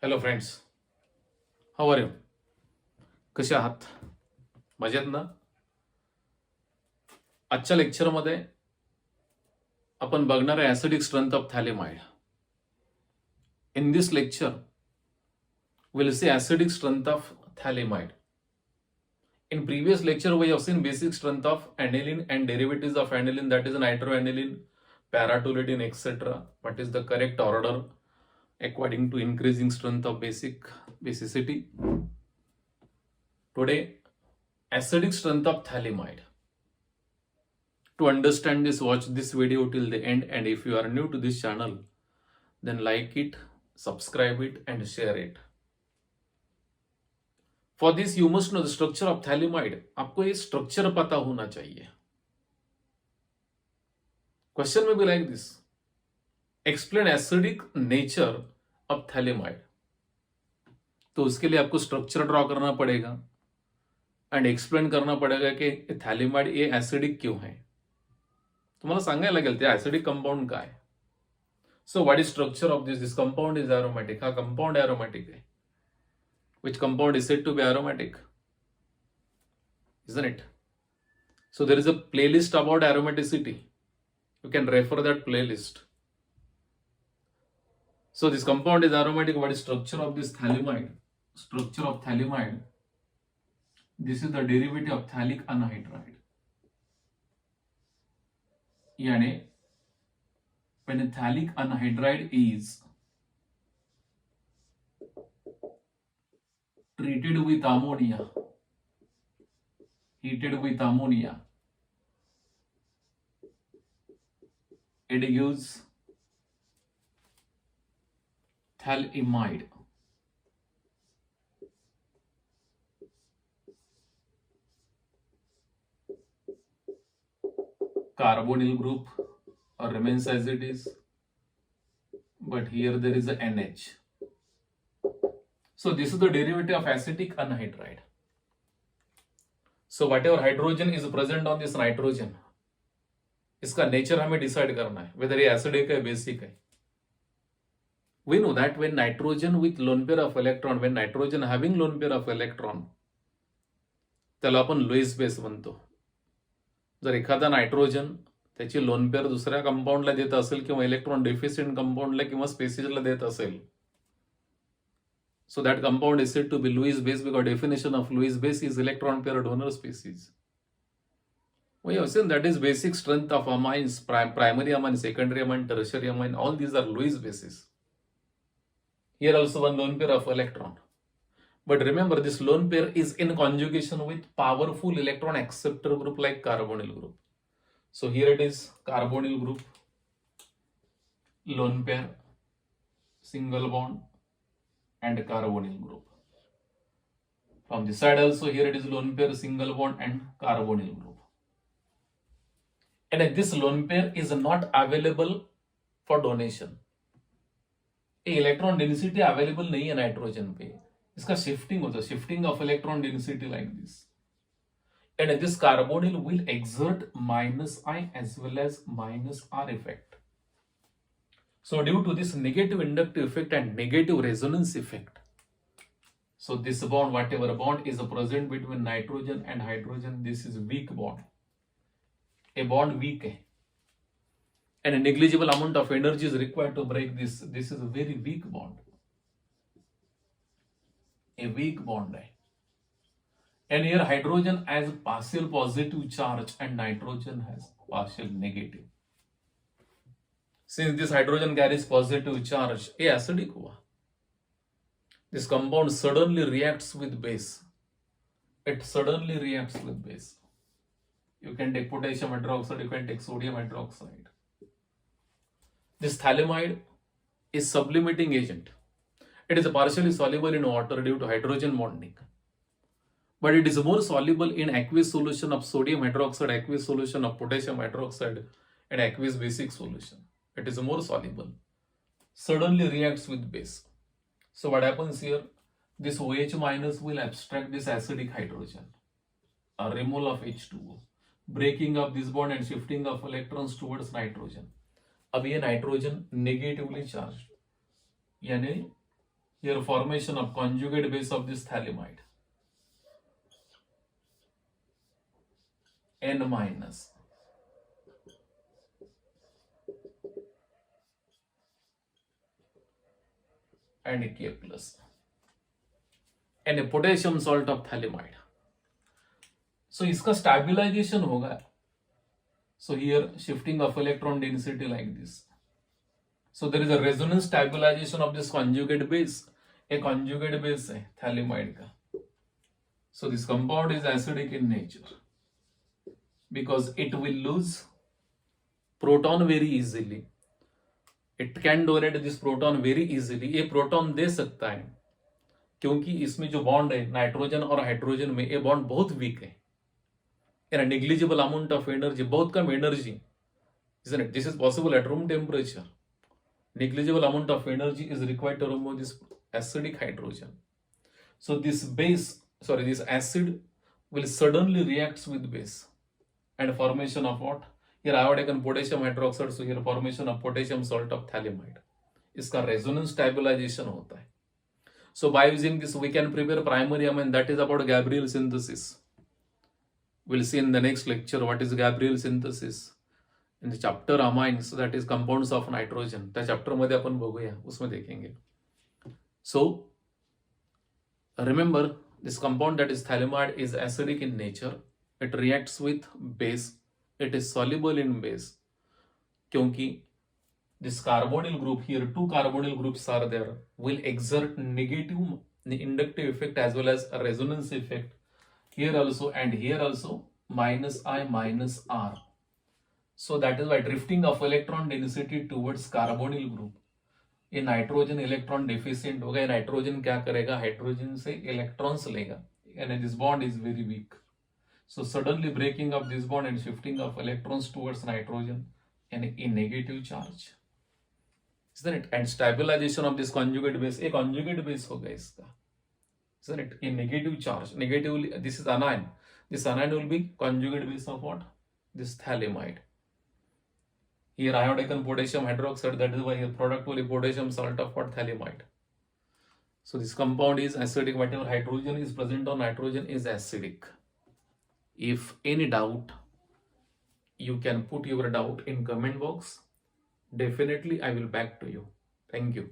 Hello friends, how are you? कसे आहात? मजेत ना? आजच्या लेक्चरमध्ये आपण बघणार आहे acidic strength of phthalimide. In this lecture we'll see acidic strength of phthalimide. In previous lecture we have seen basic strength of aniline and derivatives of aniline, that is nitroaniline, paratoluidine, etc. What is the correct order according to increasing strength of basicity? Today, acidic strength of phthalimide. To understand this, watch this video till the end, and if you are new to this channel, then like it, subscribe it and share it. For this you must know the structure of phthalimide. आपको ये structure पता होना चाहिए. Question में भी like this, explain acidic nature of phthalimide. तो उसके लिए आपको स्ट्रक्चर ड्रॉ करना पड़ेगा एंड एक्सप्लेन करना पड़ेगा कि थॅलिमाइड ये एसिडिक क्यों है. तुम्हाला सांगायला लागेल ते एसिडिक कंपाउंड काय. So what is structure of this compound is aromatic. हा कंपाउंड एरोमॅटिक आहे. Which compound is said to be aromatic? Isn't it? So there is a playlist about aromaticity. You can refer that playlist. So this compound is aromatic. What is structure of this phthalimide? Structure of phthalimide. This is the derivative of phthalic anhydride. Yani, when a phthalic anhydride is treated with ammonia, heated with ammonia, it gives phthalimide. Carbonyl group or remains as it is, but here there is a NH. So this is the derivative of acetic anhydride. So whatever hydrogen is present on this nitrogen, इसका nature हमें decide करना है, whether ये acidic है basic है. We know that when nitrogen with lone pair of electron, when nitrogen having lone pair of electron, त्याला आपण Lewis base म्हणतो. जर एखादा नायट्रोजन त्याची लोन पेअर दुसऱ्या कंपाऊंडला देत असेल किंवा इलेक्ट्रॉन डेफिशियंट कंपाऊंडला किंवा स्पेसिसला देत असेल, so that compound is said to be Lewis base because definition of Lewis base is electron pair donor species. We have seen that is basic strength of amines, primary amine, secondary amine, tertiary amine, all these are Lewis bases. Here also one lone pair of electron. But remember, this lone pair is in conjugation with powerful electron acceptor group like carbonyl group. So here it is carbonyl group, lone pair, single bond, and carbonyl group. From this side also, here it is lone pair, single bond and carbonyl group. And this lone pair is not available for donation. ये electron density available नहीं है nitrogen पे, इसका shifting होता है, shifting of electron density like this. And this carbonyl will exert minus I as well as minus R effect. So due to this negative inductive effect and negative resonance effect, so this bond, whatever bond is present between nitrogen and hydrogen, this is weak bond. A bond weak hai. And a negligible amount of energy is required to break this. This is a very weak bond. A weak bond hai. And here hydrogen has partial positive charge and nitrogen has partial negative. Since this hydrogen carries positive charge, ये acidic हुआ. This compound suddenly reacts with base. It suddenly reacts with base. You can take potassium hydroxide, you can take sodium hydroxide. This phthalimide is sublimating agent. It is partially soluble in water due to hydrogen bonding. But it is more soluble in aqueous solution of sodium hydroxide, aqueous solution of potassium hydroxide, and aqueous basic solution. It is more soluble. Suddenly reacts with base. So what happens here? This OH minus will abstract this acidic hydrogen. A removal of H2O. Breaking up this bond and shifting of electrons towards nitrogen. अब ये nitrogen negatively charge, यानी Here formation of conjugate base of this phthalimide, N minus, and K plus, and a potassium salt of phthalimide. So इसका stabilization होगा. So here shifting of electron density like this. So there is a resonance stabilization of this conjugate base. A conjugate base है phthalimide का. So this compound is acidic in nature because it will lose proton very easily. It can donate this proton very easily. ये proton दे सकता है क्योंकि इसमें जो bond है nitrogen और हाइड्रोजन में, ये बॉन्ड बहुत वीक है. In a negligible amount of energy, बहुत कम energy, isn't it? This is possible at room temperature. Negligible amount of energy is required to remove this acidic hydrogen. So this acid will suddenly react with base and formation of what? Here I have taken potassium hydroxide, so here formation of potassium salt of phthalimide. इसका resonance stabilization होता है. So by using this we can prepare primary amine, that is about Gabriel synthesis. We'll see in the next lecture what is Gabriel synthesis. In the chapter amines, that is compounds of nitrogen. त्या chapter मध्ये आपण बघूया, उसमें देखेंगे. So remember, this compound that is phthalimide is acidic in nature. It reacts with base. It is soluble in base. क्योंकि this carbonyl group here, two carbonyl groups are there, will exert negative inductive effect as well as a resonance effect. Here also and here also, minus I minus R. So that is why drifting of electron density towards carbonyl group. ये nitrogen electron deficient होगा. Nitrogen क्या करेगा? Hydrogen से electrons लेगा, and this bond is very weak. So suddenly breaking of this bond and shifting of electrons towards nitrogen and a negative charge, isn't it? And stabilization of this conjugate base, a conjugate base होगा इसका, isn't it? A negative charge, negatively, this is anion. This anion will be conjugate base of what? This phthalimide. Here I have taken potassium hydroxide, that is why here product will be potassium salt of what? Phthalimide. So this compound is acidic. Whatever hydrogen is present on nitrogen is acidic. If any doubt, you can put your doubt in comment box. Definitely I will back to you. Thank you.